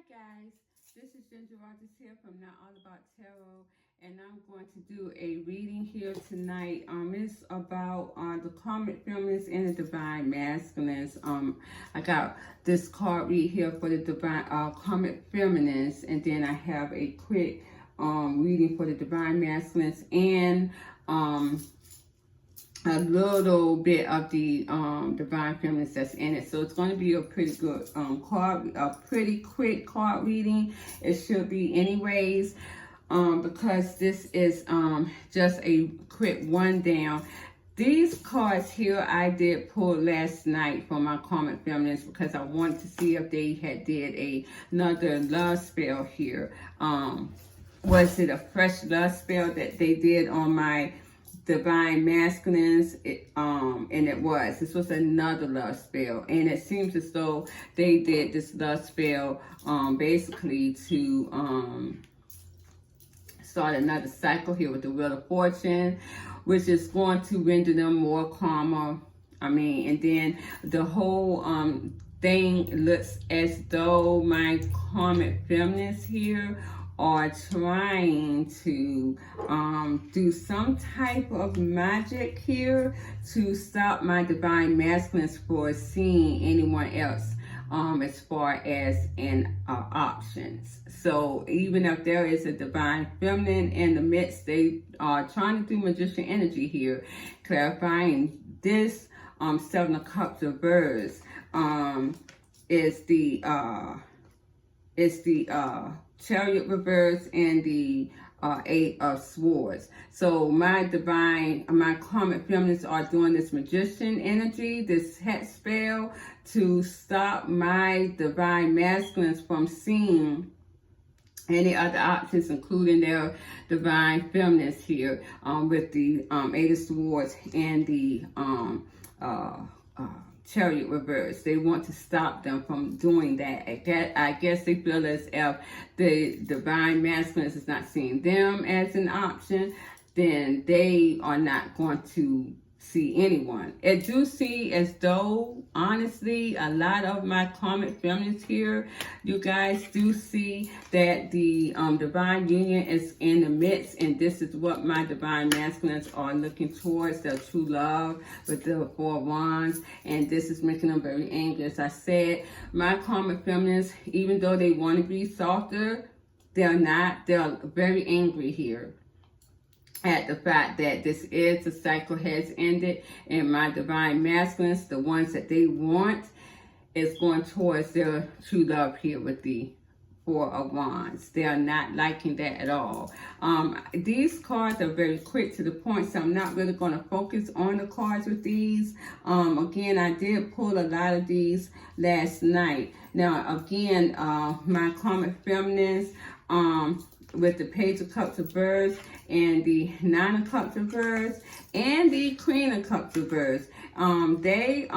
Guys, this is Ginger Rogers here from Not All About Tarot, and I'm going to do a reading here tonight. It's about the Karmic feminines and the divine masculines. I got this card read here for the divine Karmic feminines, and then I have a quick reading for the divine masculines and a little bit of the divine feminines that's in it. So it's going to be a pretty good card, a pretty quick card reading. It should be anyways, because this is just a quick rundown. These cards here I did pull last night for my Karmic feminines because I wanted to see if they had did another love spell here. Was it a fresh love spell that they did on my divine masculines? And it was. This was another love spell, and it seems as though they did this love spell basically to start another cycle here with the Wheel of Fortune, which is going to render them more calmer. And then the whole thing looks as though my Karmic feminines here are trying to do some type of magic here to stop my divine masculines for seeing anyone else as far as in options. So even if there is a divine feminine in the midst, they are trying to do magician energy here, clarifying this Seven of Cups reverse is the Chariot reverse and the Eight of Swords. So my Karmic feminines are doing this magician energy, this hex spell, to stop my divine masculines from seeing any other options, including their divine feminines here, with the Eight of Swords and the Chariot reverse. They want to stop them from doing that. I guess they feel as if the divine masculines is not seeing them as an option, then they are not going to see anyone. I do see as though, honestly, a lot of my Karmic feminines here, you guys do see that the divine union is in the midst, and this is what my divine masculines are looking towards, their true love with the Four of Wands, and this is making them very angry. As I said, my Karmic feminines, even though they want to be softer, they're not. They're very angry here at the fact that this is the cycle has ended, and my divine masculines, the ones that they want, is going towards their true love here with the Four of Wands. They are not liking that at all. These cards are very quick to the point, so I'm not really going to focus on the cards with these. Again, I did pull a lot of these last night. Now, again, my Karmic feminines, with the Page of Cups reverse and the Nine of Cups reverse and the Queen of Cups reverse, they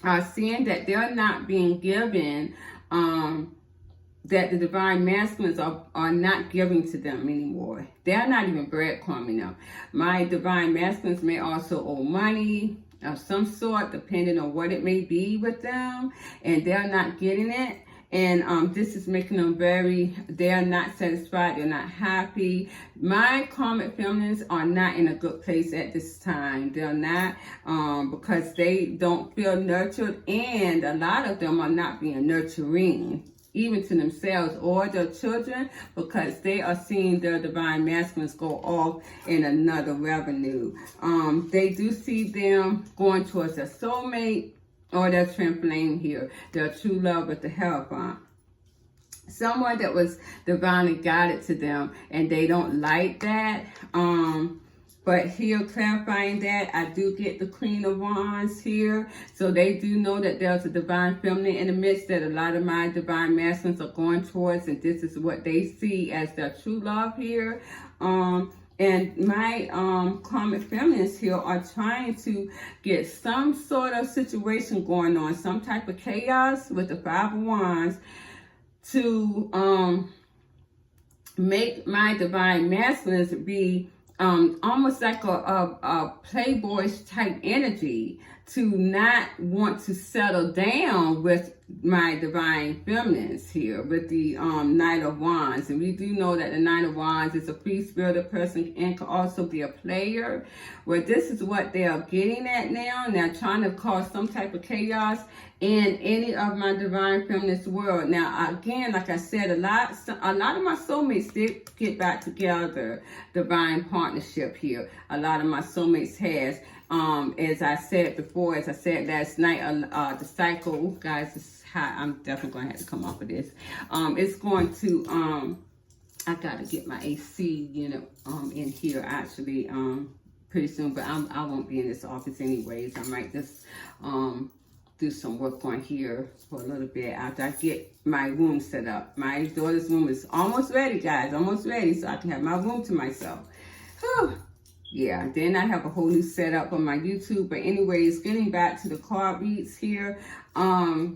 are seeing that they're not being given, that the divine masculines are not giving to them anymore. They're not even breadcrumbing them. My divine masculines may also owe money of some sort, depending on what it may be with them, and they're not getting it. And this is making them they are not satisfied, they're not happy. My Karmic feminines are not in a good place at this time. They're not, because they don't feel nurtured, and a lot of them are not being nurturing, even to themselves or their children, because they are seeing their divine masculines go off in another revenue. They do see them going towards their soulmate, or their trampoline here, their true love with the Hierophant. Someone that was divinely guided to them, and they don't like that. But here, clarifying that, I do get the Queen of Wands here. So they do know that there's a divine feminine in the midst that a lot of my divine masculines are going towards, and this is what they see as their true love here. And my Karmic feminines here are trying to get some sort of situation going on, some type of chaos with the Five of Wands, to make my divine masculines be almost like a playboyish type energy, to not want to settle down with my divine feminines here with the Knight of Wands. And we do know that the Knight of Wands is a free-spirited person and can also be a player. Well, this is what they are getting at now. And they're trying to cause some type of chaos in any of my divine feminist world. Now, again, like I said, a lot of my soulmates did get back together, divine partnership here. A lot of my soulmates has. As I said before, as I said last night, the cycle, guys, this is hot. I'm definitely going to have to come off of this. It's going to, I got to get my AC unit in here actually pretty soon, but I won't be in this office anyways. I might just do some work on here for a little bit after I get my room set up. My daughter's room is almost ready, guys, almost ready, so I can have my room to myself. Whew. Yeah, then I have a whole new setup on my YouTube. But anyways, getting back to the card reads here. There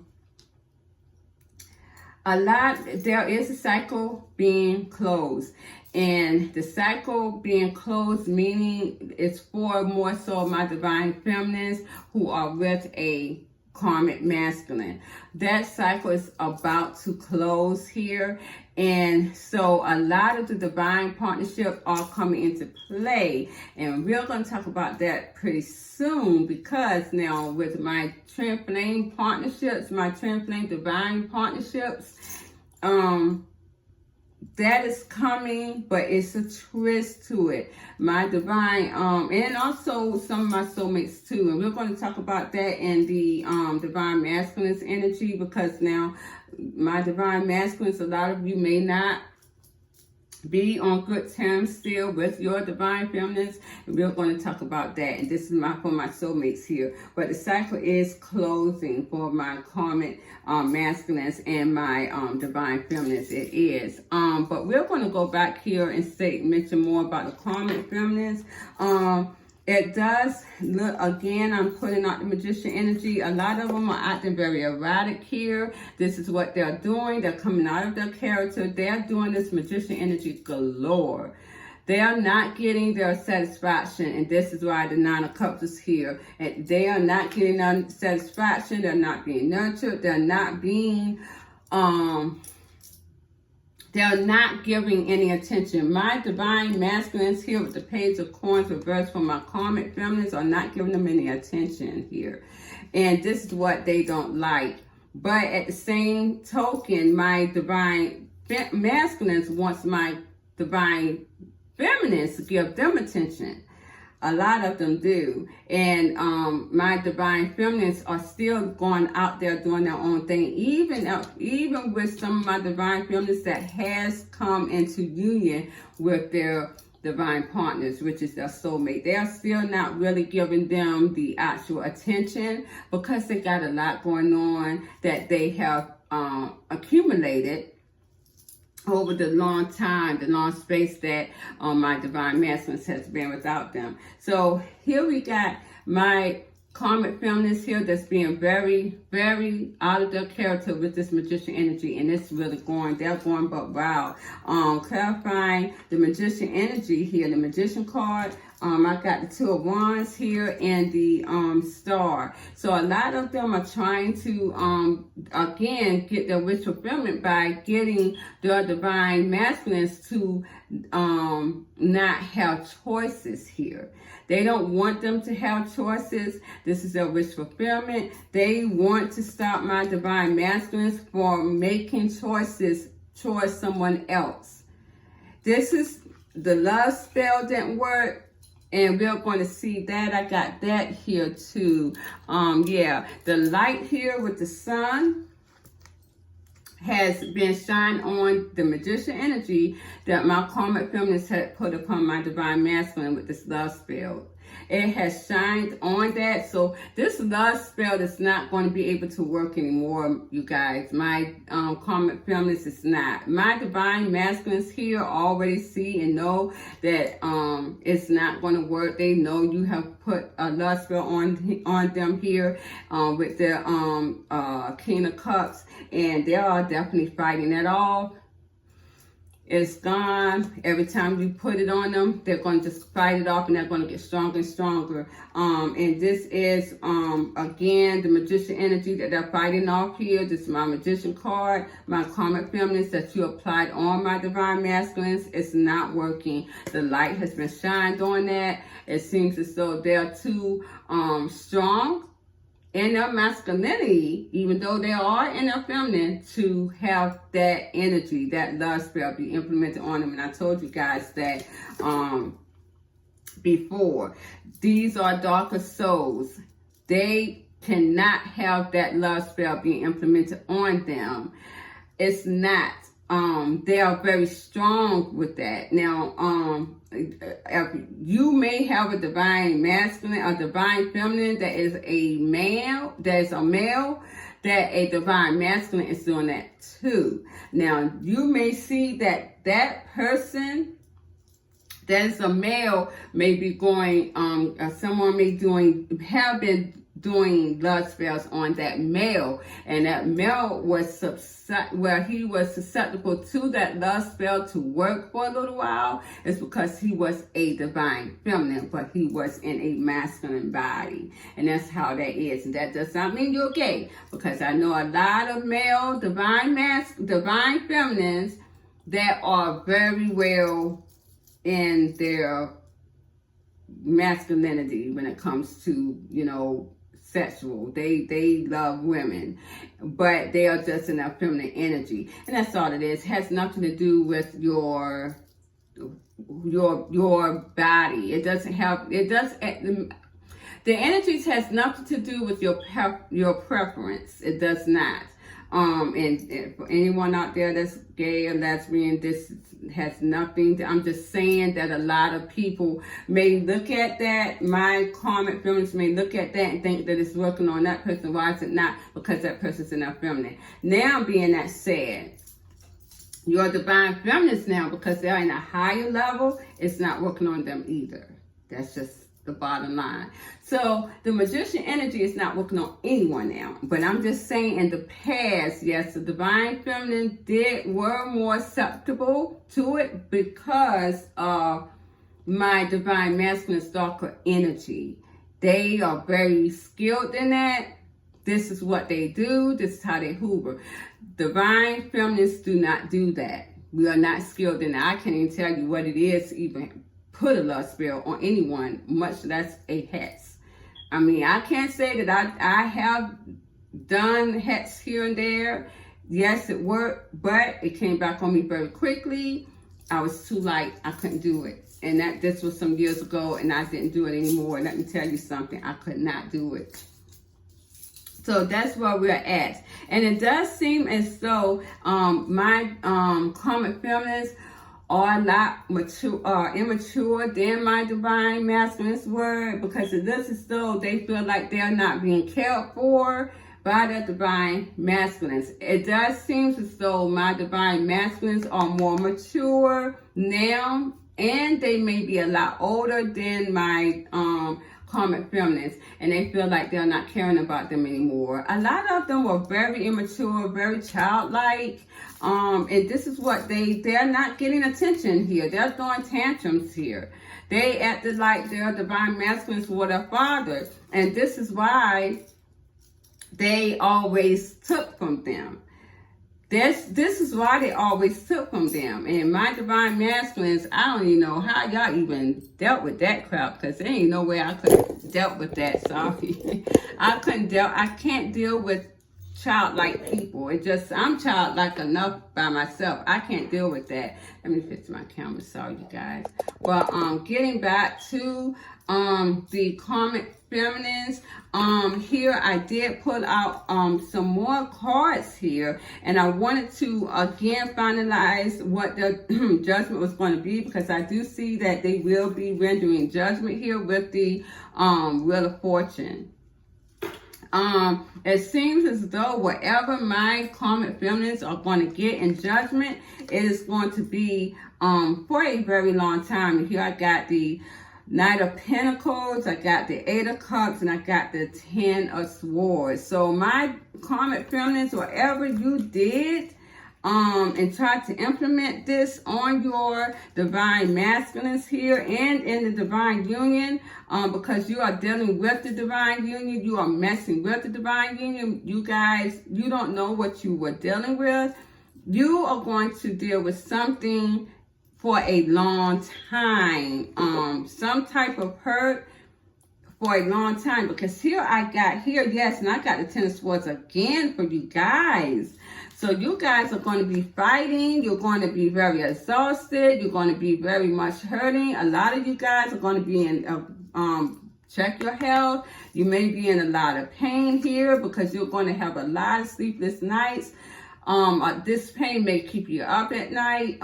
is a cycle being closed. And the cycle being closed, meaning it's for more so my divine feminines who are with a karmic masculine. That cycle is about to close here. And so a lot of the divine partnerships are coming into play. And we're going to talk about that pretty soon, because now with my twin flame partnerships, my twin flame divine partnerships, that is coming, but it's a twist to it. My divine, and also some of my soulmates too. And we're going to talk about that in the divine masculine's energy, because now my divine masculines, a lot of you may not be on good terms still with your divine feminines, and we're going to talk about that. And this is for my soulmates here. But the cycle is closing for my karmic masculines and my divine feminines. It is. But we're going to go back here and mention more about the karmic feminines. It does look, again, I'm putting out the magician energy. A lot of them are acting very erratic here. This is what they're doing. They're coming out of their character. They're doing this magician energy galore. They are not getting their satisfaction, and this is why the Nine of Cups is here. And they are not getting their satisfaction. They're not being nurtured. They're not being, they're not giving any attention. My divine masculines here with the Page of Coins reversed from my karmic feminines are not giving them any attention here. And this is what they don't like. But at the same token, my divine masculines wants my divine feminines to give them attention. A lot of them do. And my divine feminines are still going out there doing their own thing. Even with some of my divine feminines that has come into union with their divine partners, which is their soulmate. They are still not really giving them the actual attention, because they got a lot going on that they have accumulated over the long time, the long space that my divine masculines has been without them. So here we got my karmic feminines here that's being very, very out of their character with this magician energy, and it's really they're going but wow. Clarifying the magician energy here, the magician card. I got the Two of Wands here and the Star. So a lot of them are trying to, again, get their wish fulfillment by getting their divine masculines to not have choices here. They don't want them to have choices. This is their wish fulfillment. They want to stop my divine masculines from making choices towards someone else. This is the love spell didn't work. And we're going to see that. I got that here too. Yeah, the light here with the sun has been shined on the magician energy that my karmic feminines had put upon my divine masculine with this love spell. It has shined on that. So this love spell is not going to be able to work anymore, you guys. My karmic feminines is not. My divine masculines here already see and know that it's not going to work. They know you have put a love spell on them here with their King of Cups, and they are definitely fighting that off. It's gone. Every time you put it on them, they're going to just fight it off, and they're going to get stronger and stronger. And this is, again, the magician energy that they're fighting off here. This is my magician card, my karmic feminines that you applied on my divine masculines. It's not working. The light has been shined on that. It seems as though they're too strong in their masculinity, even though they are in their feminine, to have that energy, that love spell be implemented on them. And I told you guys that before. These are darker souls. They cannot have that love spell being implemented on them. It's not. They are very strong with that. Now, you may have a divine masculine, a divine feminine that is a male, that is a male, that a divine masculine is doing that too. Now, you may see that that person that is a male may be going, someone may have been doing love spells on that male, and that male was he was susceptible to that love spell to work for a little while. It's because he was a divine feminine, but he was in a masculine body, and that's how that is. And that does not mean you're gay, because I know a lot of male divine feminines that are very well in their masculinity when it comes to, sexual. They love women, but they are just in their feminine energy, and that's all it is. It has nothing to do with your body. It doesn't have. It does. The energies has nothing to do with your preference. It does not. And for anyone out there that's gay or lesbian, this has nothing to, I'm just saying that a lot of people may look at that. My karmic feminists may look at that and think that it's working on that person. Why is it not? Because that person's in their feminine. Now, being that said, your divine feminists now, because they're in a higher level, it's not working on them either. That's just the bottom line. So the magician energy is not working on anyone now, but I'm just saying in the past, yes, the divine feminine were more susceptible to it because of my divine masculine darker energy. They are very skilled in that. This is what they do. This is how they hoover. Divine feminists do not do that. We are not skilled in that. I can't even tell you what it is to even put a love spell on anyone, much less a hex. I mean, I can't say that I have done hex here and there. Yes, it worked, but it came back on me very quickly. I was too light. I couldn't do it. And this was some years ago, and I didn't do it anymore. Let me tell you something. I could not do it. So that's where we're at. And it does seem as though my karmic feminists are a lot immature than my divine masculines were, because it looks as though they feel like they're not being cared for by the divine masculines. It does seem as though my divine masculines are more mature now, and they may be a lot older than my karmic feminines, and they feel like they're not caring about them anymore. A lot of them were very immature, very childlike, and this is what they're not getting attention here. They're throwing tantrums here. They acted like their divine masculines were their father, and this is why they always took from them. This is why they always took from them. And my divine masculines, I don't even know how y'all even dealt with that crap, because there ain't no way I could have dealt with that. Sorry. I can't deal with childlike people. I'm childlike enough by myself. I can't deal with that. Let me fix my camera. Sorry, you guys. Well, getting back to the karmic feminines, here I did pull out some more cards here, and I wanted to again finalize what the judgment was going to be, because I do see that they will be rendering judgment here with the Wheel of Fortune. It seems as though whatever my karmic feminines are going to get in judgment, it is going to be for a very long time. And here I got the Knight of Pentacles, I got the Eight of Cups, and I got the Ten of Swords. So my karmic feminines, whatever you did, and try to implement this on your divine masculines here and in the divine union, because you are dealing with the divine union. You are messing with the divine union. You guys, you don't know what you were dealing with. You are going to deal with something for a long time, some type of hurt for a long time, because here I got here, yes, and I got the Ten of Swords again for you guys. So you guys are going to be fighting. You're going to be very exhausted. You're going to be very much hurting. A lot of you guys are going to be in check your health. You may be in a lot of pain here because you're going to have a lot of sleepless nights. This pain may keep you up at night.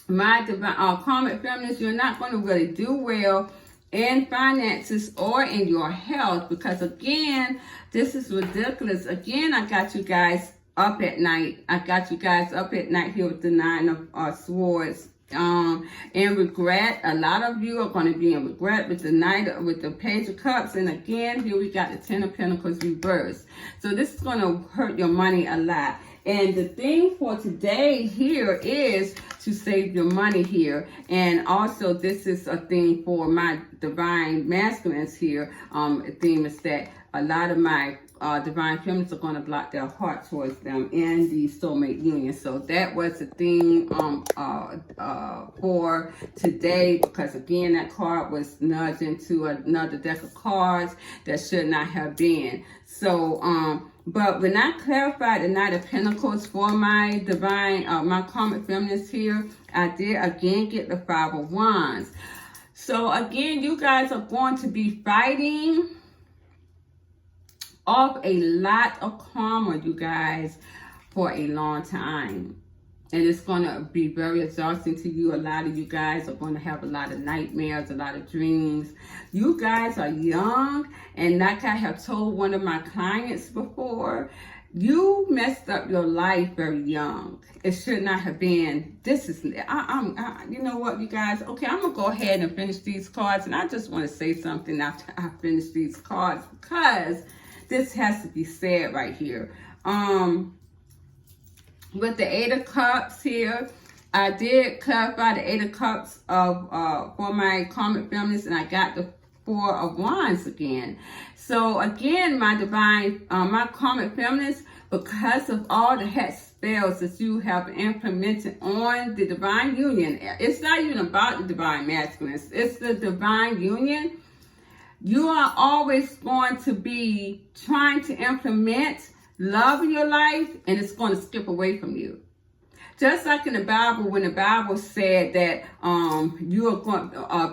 My divine karmic feminists, you're not going to really do well in finances or in your health, because again, this is ridiculous. Again, I got you guys up at night. I got you guys up at night here with the Nine of Swords. In regret, a lot of you are going to be in regret with the Page of Cups, and again, here we got the Ten of Pentacles reversed. So this is going to hurt your money a lot. And the thing for today here is to save your money here. And also, this is a thing for my divine masculines here. The theme is that a lot of my divine feminists are going to block their heart towards them in the soulmate union. So that was the theme for today, because again, that card was nudged into another deck of cards that should not have been. So, but when I clarified the Knight of Pentacles for my divine, my karmic feminists here, I did again get the Five of Wands. So again, you guys are going to be fighting off a lot of karma, you guys, for a long time. And it's going to be very exhausting to you. A lot of you guys are going to have a lot of nightmares, a lot of dreams. You guys are young, and like I have told one of my clients before, you messed up your life very young. It should not have been. This is, you know what, you guys? Okay, I'm going to go ahead and finish these cards, and I just want to say something after I finish these cards, because this has to be said right here. With the Eight of Cups here, I did clarify the Eight of Cups for my karmic feminists, and I got the Four of Wands again. So again, my divine, my karmic feminists, because of all the hex spells that you have implemented on the divine union, it's not even about the divine masculines, it's the divine union. You are always going to be trying to implement love in your life, and it's going to skip away from you. Just like in the Bible, when the Bible said that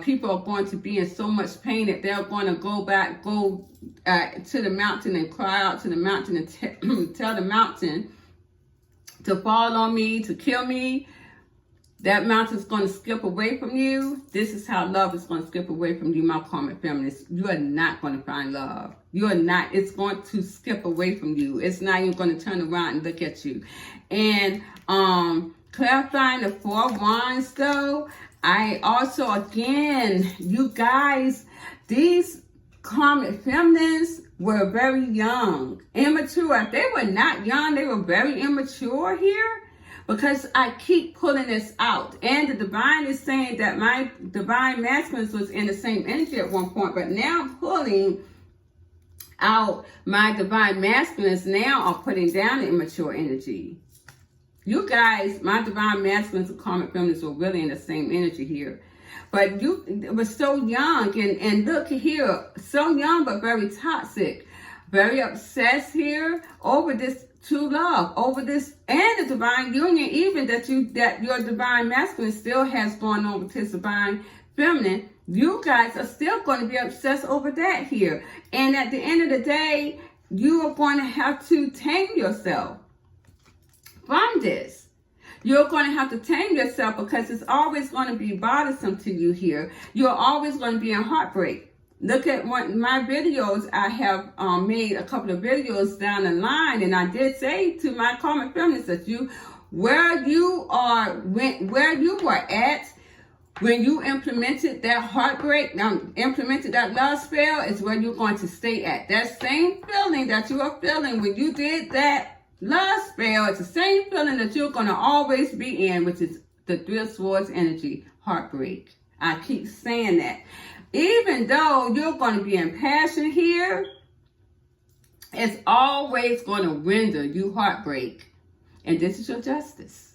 people are going to be in so much pain that they're going to go to the mountain and cry out to the mountain and tell the mountain to fall on me, to kill me. That mountain is going to skip away from you. This is how love is going to skip away from you, my karmic feminists. You are not going to find love. You are not. It's going to skip away from you. It's not even going to turn around and look at you. And clarifying the Four of Wands, though, I also, again, you guys, these karmic feminists were very young, immature. If they were not young, they were very immature here. Because I keep pulling this out. And the divine is saying that my divine masculines was in the same energy at one point. But now I'm pulling out my divine masculines now are putting down the immature energy. You guys, my divine masculines and karmic feminists were really in the same energy here. But you were so young. And look here, so young but very toxic. Very obsessed here over this true love, over this and the divine union, even that your divine masculine still has gone on with his divine feminine. You guys are still going to be obsessed over that here. And at the end of the day, you are going to have to tame yourself from this. You're going to have to tame yourself, because it's always going to be bothersome to you here. You're always going to be in heartbreak. Look at my videos. I have made a couple of videos down the line, and I did say to my karmic feminists that where you were at when you implemented that heartbreak, implemented that love spell, is where you're going to stay at. That same feeling that you are feeling when you did that Love spell is the same feeling that you're going to always be in, which is the Three of Swords energy, heartbreak. I keep saying that. Even though you're going to be in passion here, it's always going to render you heartbreak. And this is your justice.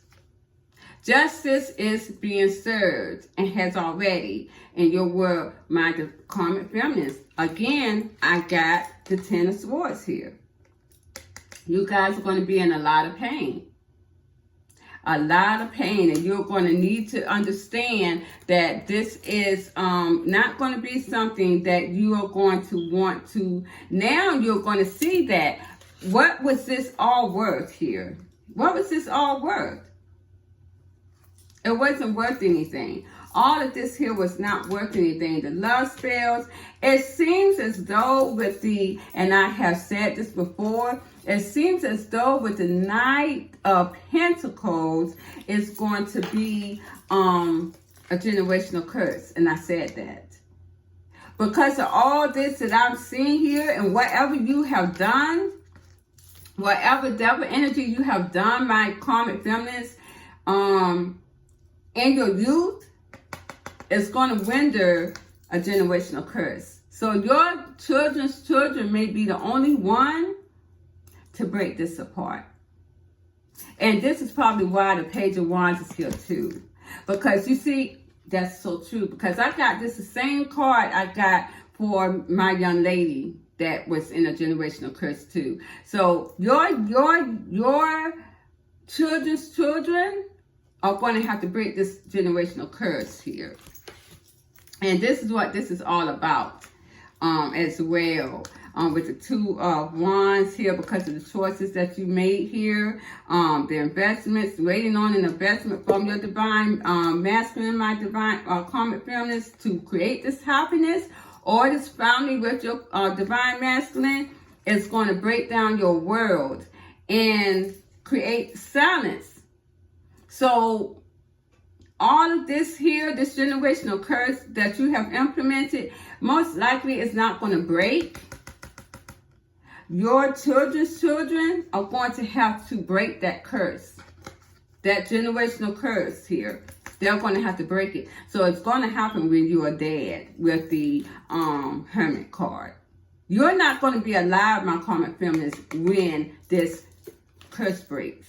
Justice is being served and has already in your world, my karmic feminist. Again, I got the Ten of Swords here. You guys are going to be in a lot of pain. A lot of pain, and you're going to need to understand that this is not going to be something that you are going to want to. Now you're going to see that what was this all worth here? What was this all worth? It wasn't worth anything. All of this here was not worth anything. The love spells, it seems as though with the, and I have said this before, it seems as though with the Knight of Pentacles, it's going to be a generational curse. And I said that. Because of all this that I'm seeing here and whatever you have done, whatever devil energy you have done, my karmic feminists, in your youth, it's going to render a generational curse. So your children's children may be the only one to break this apart. And this is probably why the Page of Wands is here too. Because you see, that's so true. Because I got this the same card I got for my young lady that was in a generational curse too. So your children's children are going to have to break this generational curse here. And this is what this is all about as well. With the Two of Wands here, because of the choices that you made here, the investments, waiting on an investment from your divine masculine, my divine karmic feminist, to create this happiness or this family with your divine masculine is going to break down your world and create silence. So all of this here, this generational curse that you have implemented, most likely is not going to break. Your children's children are going to have to break that curse. That generational curse here. They're going to have to break it. So it's going to happen when you are dead with the Hermit card. You're not going to be alive, my karmic feminist, when this curse breaks.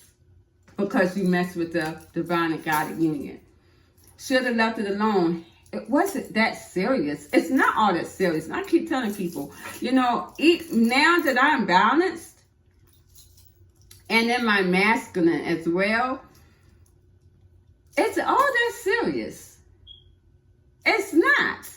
Because you mess with the divine and guided union. Should have left it alone. It wasn't that serious. It's not all that serious. And I keep telling people, you know, now that I'm balanced, and in my masculine as well, it's all that serious. It's not.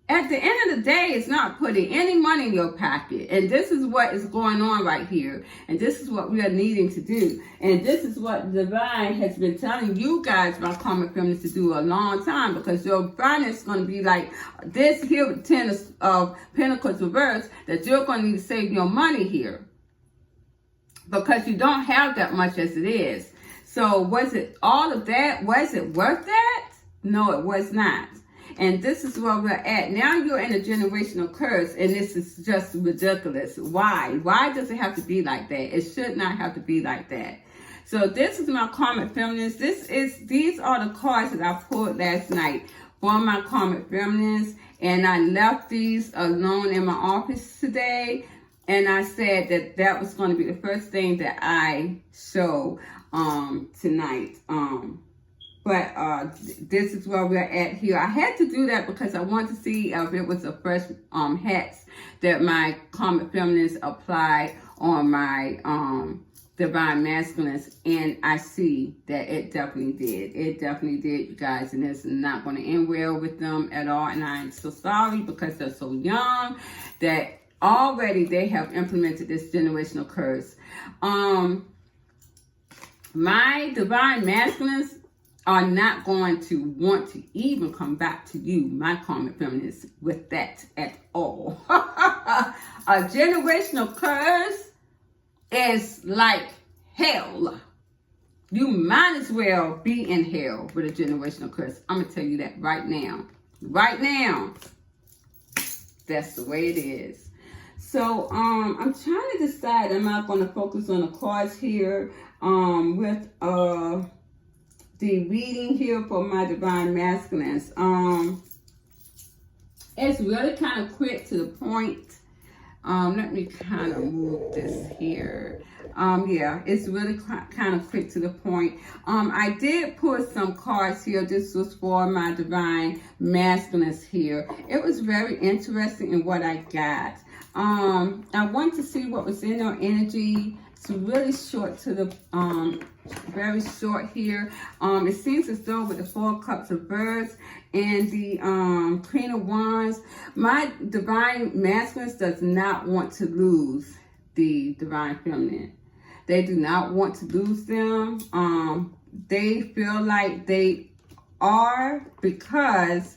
At the end of the day, it's not putting any money in your pocket. And this is what is going on right here. And this is what we are needing to do. And this is what the divine has been telling you guys, my karmic feminists, to do a long time. Because your finance is going to be like this here with Ten of Pentacles reverse, that you're going to need to save your money here. Because you don't have that much as it is. So was it all of that? Was it worth that? No, it was not. And this is where we're at. Now you're in a generational curse, and this is just ridiculous. Why? Why does it have to be like that? It should not have to be like that. So this is my karmic feminist. These are the cards that I pulled last night for my karmic feminist. And I left these alone in my office today. And I said that that was going to be the first thing that I show tonight. But this is where we're at here. I had to do that because I wanted to see if it was a fresh hats that my karmic feminist applied on my divine masculines, and I see that it definitely did. It definitely did, you guys, and it's not going to end well with them at all. And I'm so sorry because they're so young that already they have implemented this generational curse. My divine masculines are not going to want to even come back to you, my karmic feminists, with that at all. A generational curse is like hell. You might as well be in hell with a generational curse. I'm going to tell you that right now. Right now. That's the way it is. So I'm trying to decide, am I going to focus on the cards here with the reading here for my divine masculines. It's really kind of quick to the point. Let me kind of move this here. Yeah, it's really kind of quick to the point. I did put some cards here. This was for my divine masculines here. It was very interesting in what I got. I wanted to see what was in their energy. It's really short to the, very short here. It seems as though with the 4 cups of birds and the Queen of Wands, my divine masculines does not want to lose the divine feminine. They do not want to lose them. They feel like they are, because,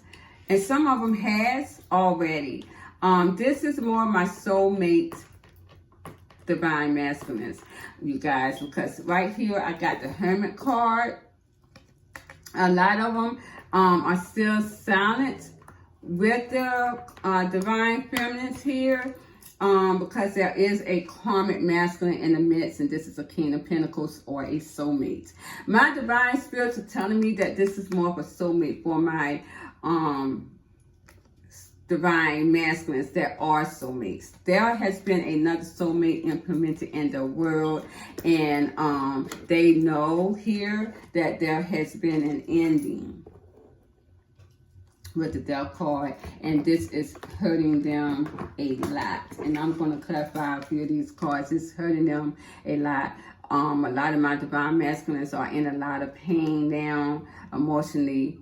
and some of them has already. This is more my soulmate divine masculines, you guys, because right here I got the Hermit card. A lot of them are still silent with the divine feminines here, because there is a karmic masculine in the midst, and this is a King of Pentacles or a soulmate. My divine spirits are telling me that this is more of a soulmate for my divine masculines that are soulmates. There has been another soulmate implemented in the world, and they know here that there has been an ending with the Death card, and this is hurting them a lot. And I'm going to clarify a few of these cards. It's hurting them a lot. A lot of my divine masculines are in a lot of pain now, emotionally.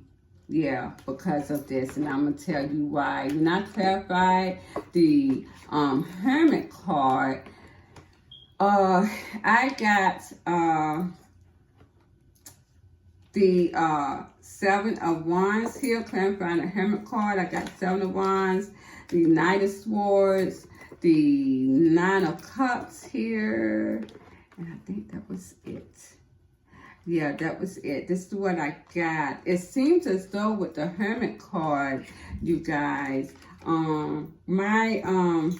Yeah, because of this, and I'm going to tell you why. When I clarified the Hermit card, I got the 7 of Wands here, clarifying the Hermit card. I got 7 of Wands, the Knight of Swords, the 9 of Cups here, and I think that was it. Yeah, that was it. This is what I got. It seems as though with the Hermit card, you guys, my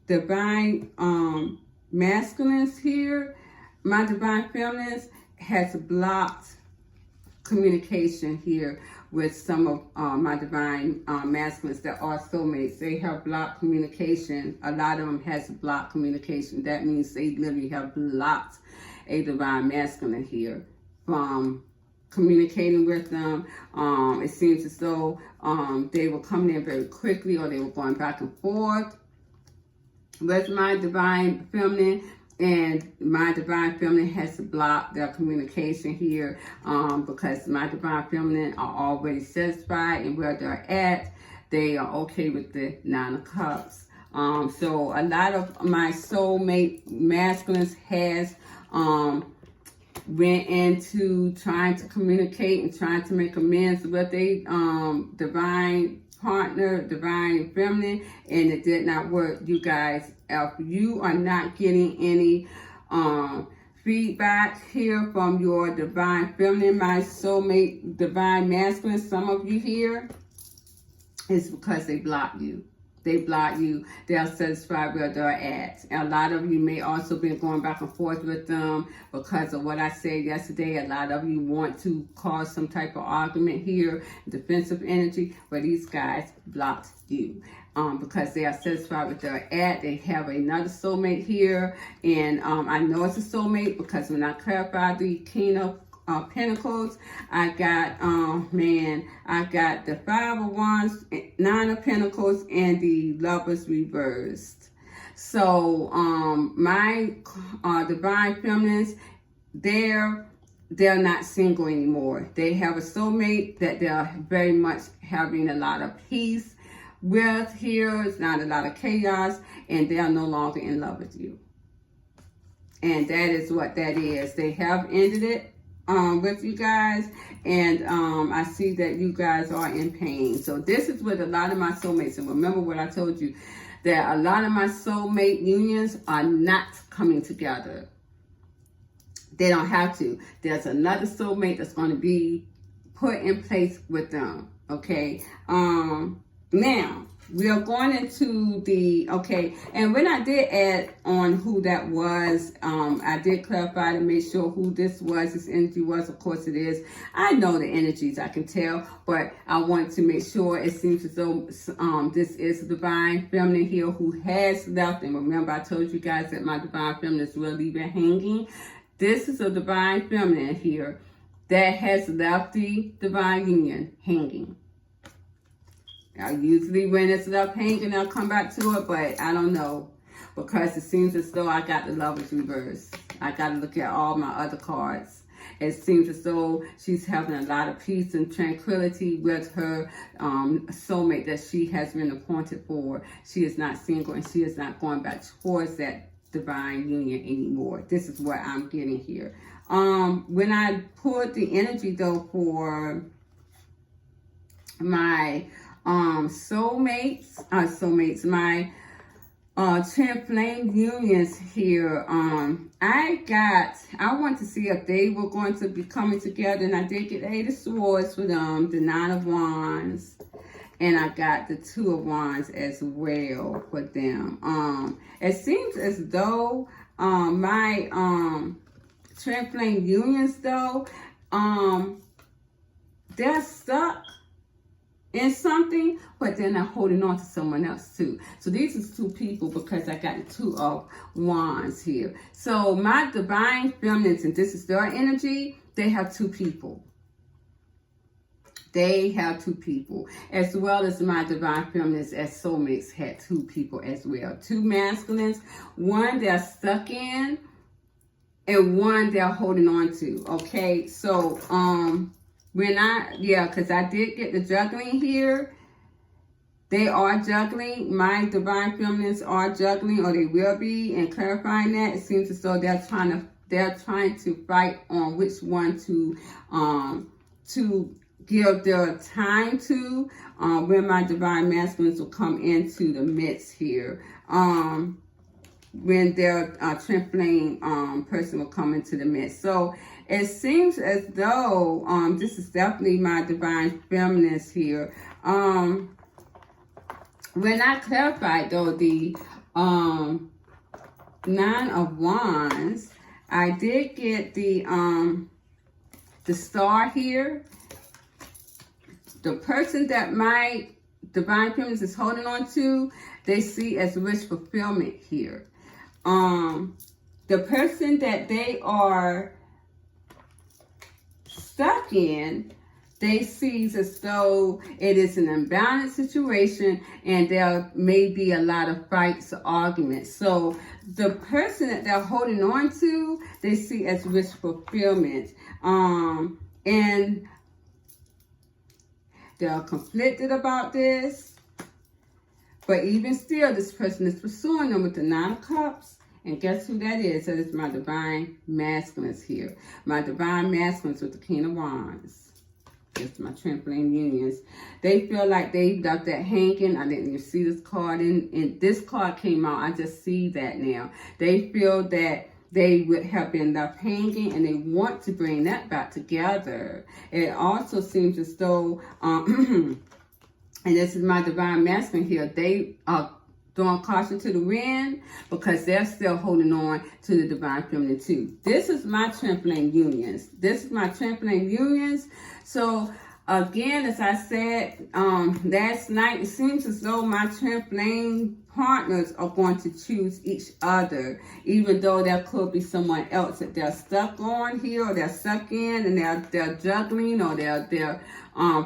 divine masculines here, my divine feminines has blocked communication here with some of my divine masculines that are soulmates. They have blocked communication. A lot of them has blocked communication. That means they literally have blocked a divine masculine here from communicating with them. It seems as though they were coming in very quickly, or they were going back and forth with my divine feminine, and my divine feminine has to block their communication here because my divine feminine are already satisfied in where they're at. They are okay with the 9 of Cups. So a lot of my soulmate masculines has went into trying to communicate and trying to make amends with a divine partner, divine feminine, and it did not work. You guys, if you are not getting any feedback here from your divine feminine, my soulmate divine masculine, some of you here, it's because they blocked you. They block you. They're satisfied where they're at. And a lot of you may also be going back and forth with them because of what I said yesterday. A lot of you want to cause some type of argument here, defensive energy, but these guys blocked you because they are satisfied with where they're at. They have another soulmate here, and I know it's a soulmate because when I clarified the King of Pentacles, I got I got the 5 of Wands, 9 of Pentacles, and the Lovers reversed. So my divine feminines, they're not single anymore. They have a soulmate that they're very much having a lot of peace with here. It's not a lot of chaos, and they are no longer in love with you. And that is what that is. They have ended it with you guys, and I see that you guys are in pain. So this is with a lot of my soulmates, and remember what I told you, that a lot of my soulmate unions are not coming together. They don't have to. There's another soulmate that's going to be put in place with them, okay? Now, we are going into the, okay, and when I did add on who that was, I did clarify to make sure who this was, this energy was. Of course it is. I know the energies, I can tell, but I want to make sure. It seems as though this is a divine feminine here who has left. And remember, I told you guys that my divine feminines will leave it hanging. This is a divine feminine here that has left the divine union hanging. Now, usually when it's left hanging, I'll come back to it, but I don't know, because it seems as though I got the Lovers reverse. I got to look at all my other cards. It seems as though she's having a lot of peace and tranquility with her soulmate that she has been appointed for. She is not single, and she is not going back towards that divine union anymore. This is what I'm getting here. When I pulled the energy, though, for my soulmates, my twin flame unions here, I want to see if they were going to be coming together, and I did get the Eight of Swords for them, the Nine of Wands, and I got the Two of Wands as well for them. It seems as though my twin flame unions, though, they're stuck in something, but then I'm holding on to someone else too. So these are two people, because I got the Two of Wands here. So my divine feminines, and this is their energy, they have two people. They have two people, as well as my divine feminines as soulmates had two people as well. Two masculines, one they're stuck in, and one they're holding on to. Okay, so because I did get the juggling here. They are juggling. My divine feminines are juggling, or they will be. And clarifying that, it seems as though they're trying to fight on which one to give their time to. When my divine masculines will come into the midst here. When their twin flame person will come into the midst. So it seems as though this is definitely my divine feminines here. When I clarified, though, the Nine of Wands, I did get the Star here. The person that my divine feminines is holding on to, they see as wish fulfillment here. The person that they are stuck in, they see as though it is an imbalanced situation, and there may be a lot of fights or arguments. So the person that they're holding on to, they see as wish fulfillment. And they're conflicted about this. But even still, this person is pursuing them with the Nine of Cups. And guess who that is? That is my divine masculines here. My divine masculines with the King of Wands. Just my twin flame unions. They feel like they left that hanging. I didn't even see this card. And this card came out. I just see that now. They feel that they would have been left hanging, and they want to bring that back together. It also seems as though, and this is my divine masculine here, they are throwing caution to the wind because they're still holding on to the divine feminine too. This is my twin flame unions. This is my twin flame unions. So again, as I said last night, it seems as though my twin flame partners are going to choose each other, even though there could be someone else that they're stuck on here, or they're stuck in, and they're juggling, or they're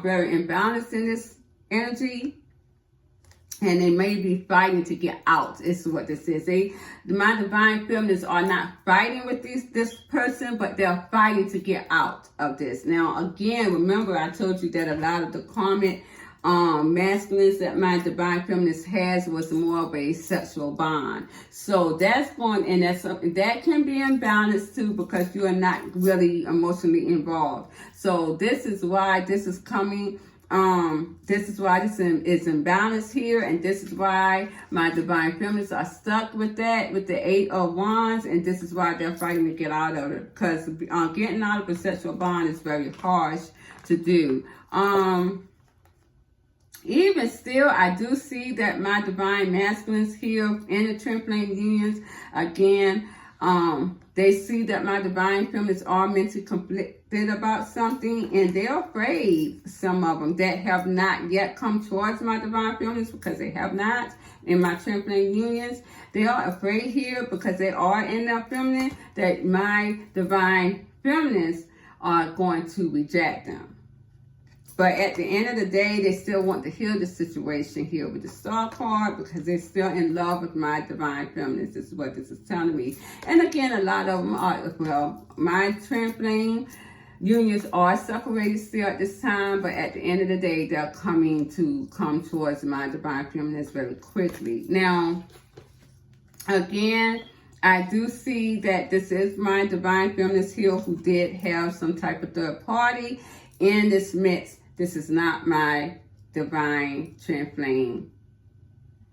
very imbalanced in this energy. And they may be fighting to get out. This is what this is. My divine feminines are not fighting with this person, but they're fighting to get out of this. Now, again, remember I told you that a lot of the karmic masculines that my divine feminines has was more of a sexual bond. So that's going, and that's something that can be imbalanced too, because you are not really emotionally involved. So this is why this is coming. This is why this is imbalanced here, and this is why my divine feminines are stuck with that, with the Eight of Wands, and this is why they're fighting to get out of it, because getting out of a sexual bond is very harsh to do. Even still, I do see that my divine masculines here in the twin flame unions, again, they see that my divine feminines are mentally conflicted about something, and they're afraid, some of them, that have not yet come towards my divine feminines, because they have not in my twin flame unions. They are afraid here because they are in their feminine, that my divine feminines are going to reject them. But at the end of the day, they still want to heal the situation here with the Star card, because they're still in love with my divine feminines. This is what this is telling me. And again, a lot of them are, well, my twin flame unions are separated still at this time, but at the end of the day, they're come towards my divine feminines very quickly. Now, again, I do see that this is my divine feminines here who did have some type of third party in this mix. This is not my divine twin flame,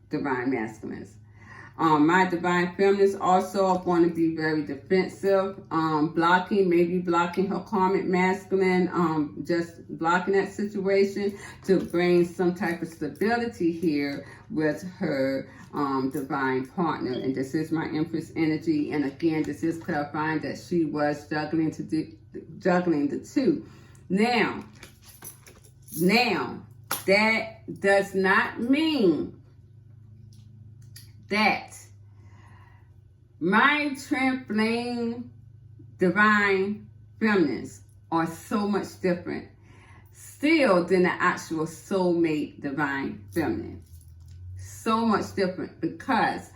divine masculines. My divine feminines also are going to be very defensive, maybe blocking her karmic masculine, just blocking that situation to bring some type of stability here with her divine partner. And this is my Empress energy. And again, this is clarifying that she was juggling the two. Now, that does not mean that my twin flame divine feminines are so much different still than the actual soulmate divine feminine. So much different, because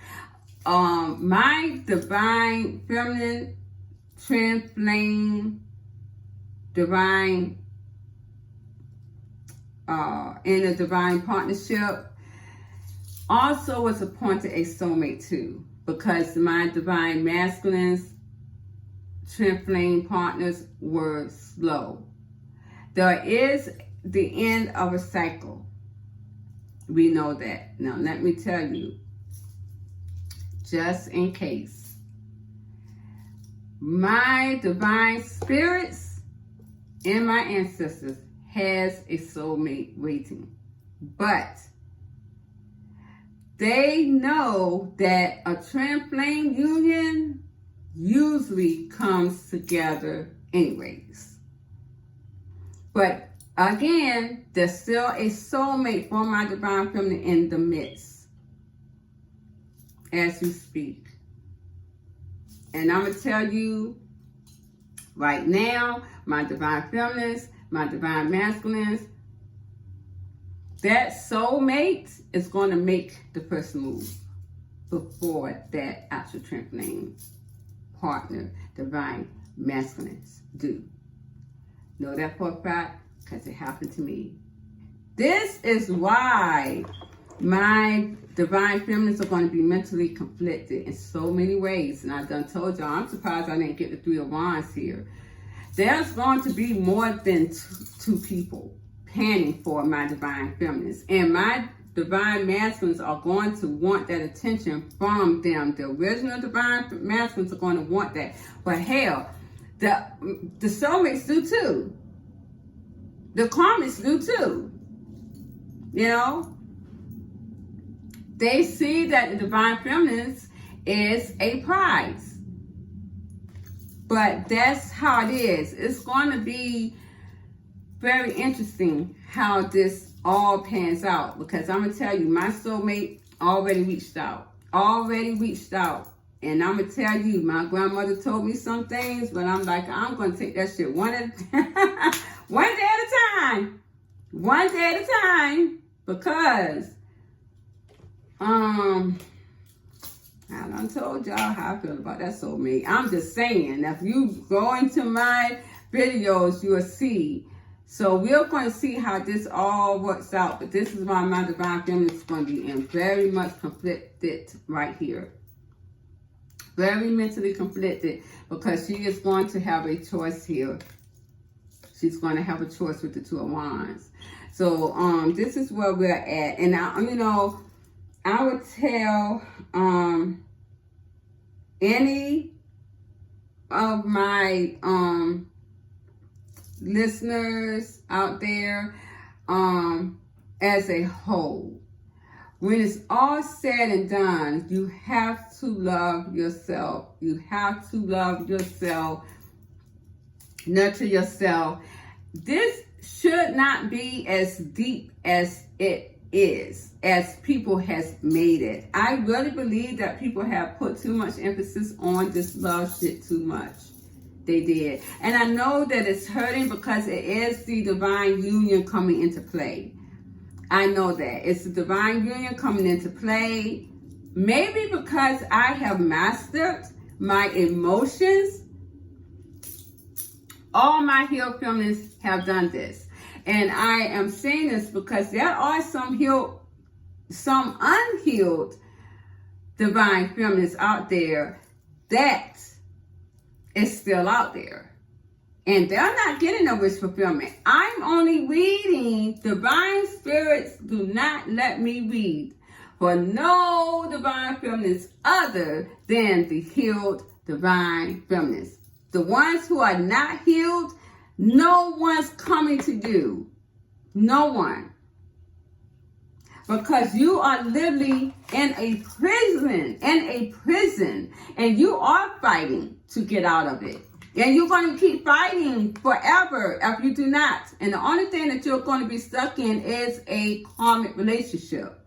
my divine feminine twin flame divine in a divine partnership also was appointed a soulmate too, because my divine masculines twin flame partners were slow. There is the end of a cycle. We know that. Now let me tell you, just in case, my divine spirits and my ancestors has a soulmate waiting, but they know that a twin flame union usually comes together anyways. But again, there's still a soulmate for my divine feminine in the midst as we speak. And I'm going to tell you right now, my divine feminines, my divine masculines, that soulmate is going to make the first move before that actual twin flame partner, divine masculines, do. Know that for a fact, because it happened to me. This is why my divine feminines are going to be mentally conflicted in so many ways. And I done told y'all, I'm surprised I didn't get the Three of Wands here. There's going to be more than two people panning for my divine feminines. And my divine masculines are going to want that attention from them. The original divine masculines are going to want that. But hell, the soulmates do too. The karmics do too. You know? They see that the divine feminines is a prize. But that's how it is. It's going to be very interesting how this all pans out, because I'm going to tell you, my soulmate already reached out. And I'm going to tell you, my grandmother told me some things, but I'm like, I'm going to take that shit one day at a time, because I done told y'all how I feel about that soulmate. I'm just saying, if you go into my videos, you'll see. So we're going to see how this all works out. But this is why my divine feminine is going to be in very much conflicted right here. Very mentally conflicted, because she is going to have a choice here. She's going to have a choice with the Two of Wands. So this is where we're at. And I, I would tell any of my listeners out there, as a whole. When it's all said and done, you have to love yourself. You have to love yourself, nurture yourself. This should not be as deep as it is, as people has made it. I really believe that people have put too much emphasis on this love shit too much. They did. And I know that it's hurting because it is the divine union coming into play. I know that. It's the divine union coming into play. Maybe because I have mastered my emotions. All my healed feminists have done this. And I am saying this because there are some unhealed divine feminists out there that is still out there. And they're not getting no wish fulfillment. I'm only reading. Divine spirits do not let me read for no divine feminists other than the healed divine feminists. The ones who are not healed, no one's coming to you. No one. Because you are literally in a prison, and you are fighting to get out of it. And you're going to keep fighting forever if you do not. And the only thing that you're going to be stuck in is a karmic relationship.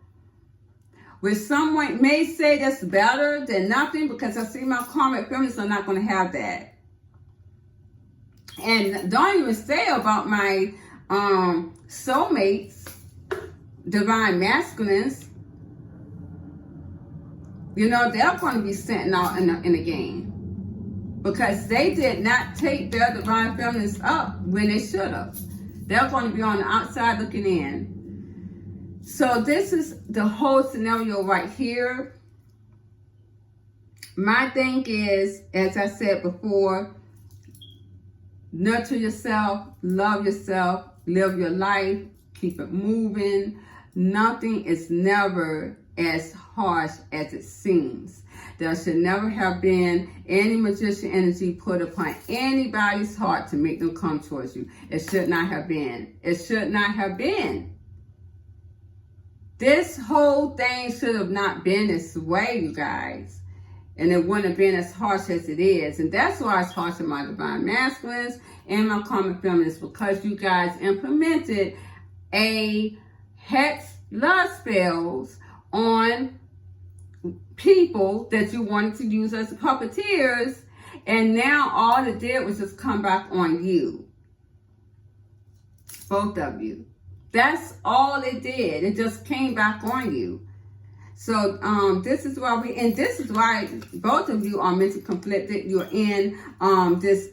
Where someone may say that's better than nothing, because I see my karmic feminists are not going to have that. And don't even say about my soulmates, divine masculines. You know, they're going to be sent out in the game. Because they did not take their divine feminists up when they should have. They're going to be on the outside looking in. So this is the whole scenario right here. My thing is, as I said before, nurture yourself, love yourself, live your life, keep it moving. Nothing is never as harsh as it seems. There should never have been any magician energy put upon anybody's heart to make them come towards you. It should not have been. It should not have been. This whole thing should have not been this way, you guys. And it wouldn't have been as harsh as it is. And that's why it's harsh on my divine masculines and my karmic feminists, because you guys implemented a hex love spells on people that you wanted to use as puppeteers, and now all it did was just come back on you. Both of you. That's all it did. It just came back on you. So this is why both of you are mentally conflicted. You're in this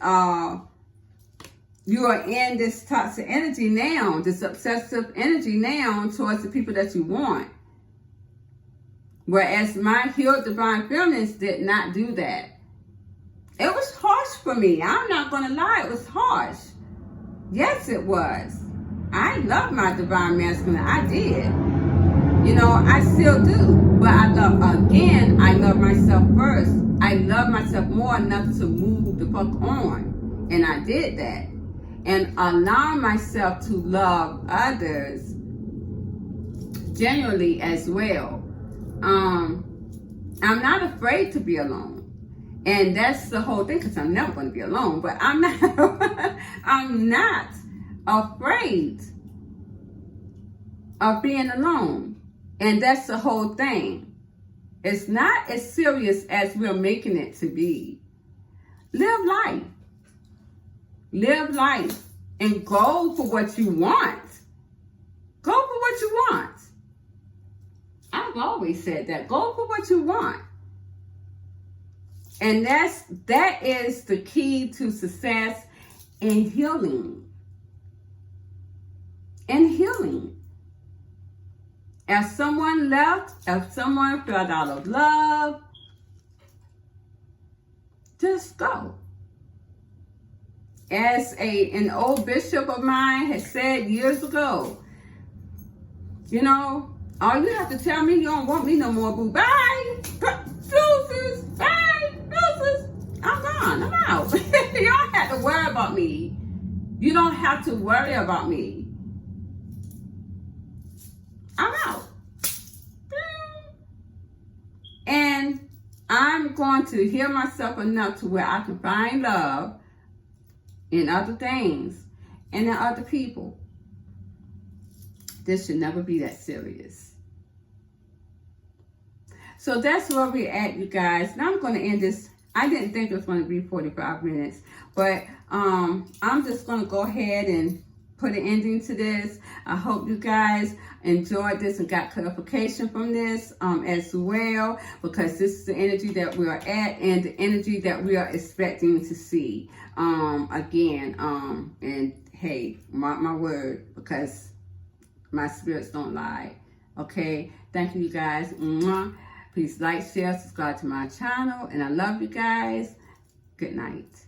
toxic energy now, this obsessive energy now towards the people that you want. Whereas my healed divine feminines did not do that. It was harsh for me. I'm not going to lie. It was harsh. Yes, it was. I love my divine masculine. I did. You know, I still do. But I love myself first. I love myself more enough to move the fuck on. And I did that. And allow myself to love others genuinely as well. I'm not afraid to be alone. And that's the whole thing, because I'm never going to be alone. But I'm not afraid of being alone. And that's the whole thing. It's not as serious as we're making it to be. Live life. Live life. And go for what you want. Go for what you want. I've always said that. Go for what you want. And that is the key to success and healing. And healing. If someone left, if someone fell out of love, just go. As an old bishop of mine had said years ago, you know, all you have to tell me, you don't want me no more, boo. Bye. Deuces. Bye. Deuces. I'm gone. I'm out. You don't have to worry about me. You don't have to worry about me. I'm going to heal myself enough to where I can find love in other things and in other people. This should never be that serious. So that's where we're at, you guys. Now I'm going to end this. I didn't think it was going to be 45 minutes, but I'm just going to go ahead and put an ending to this. I hope you guys enjoyed this and got clarification from this as well, because this is the energy that we are at and the energy that we are expecting to see again. And hey, mark my word, because my spirits don't lie. Okay, thank you guys. Mwah. Please like, share, subscribe to my channel, and I love you guys. Good night.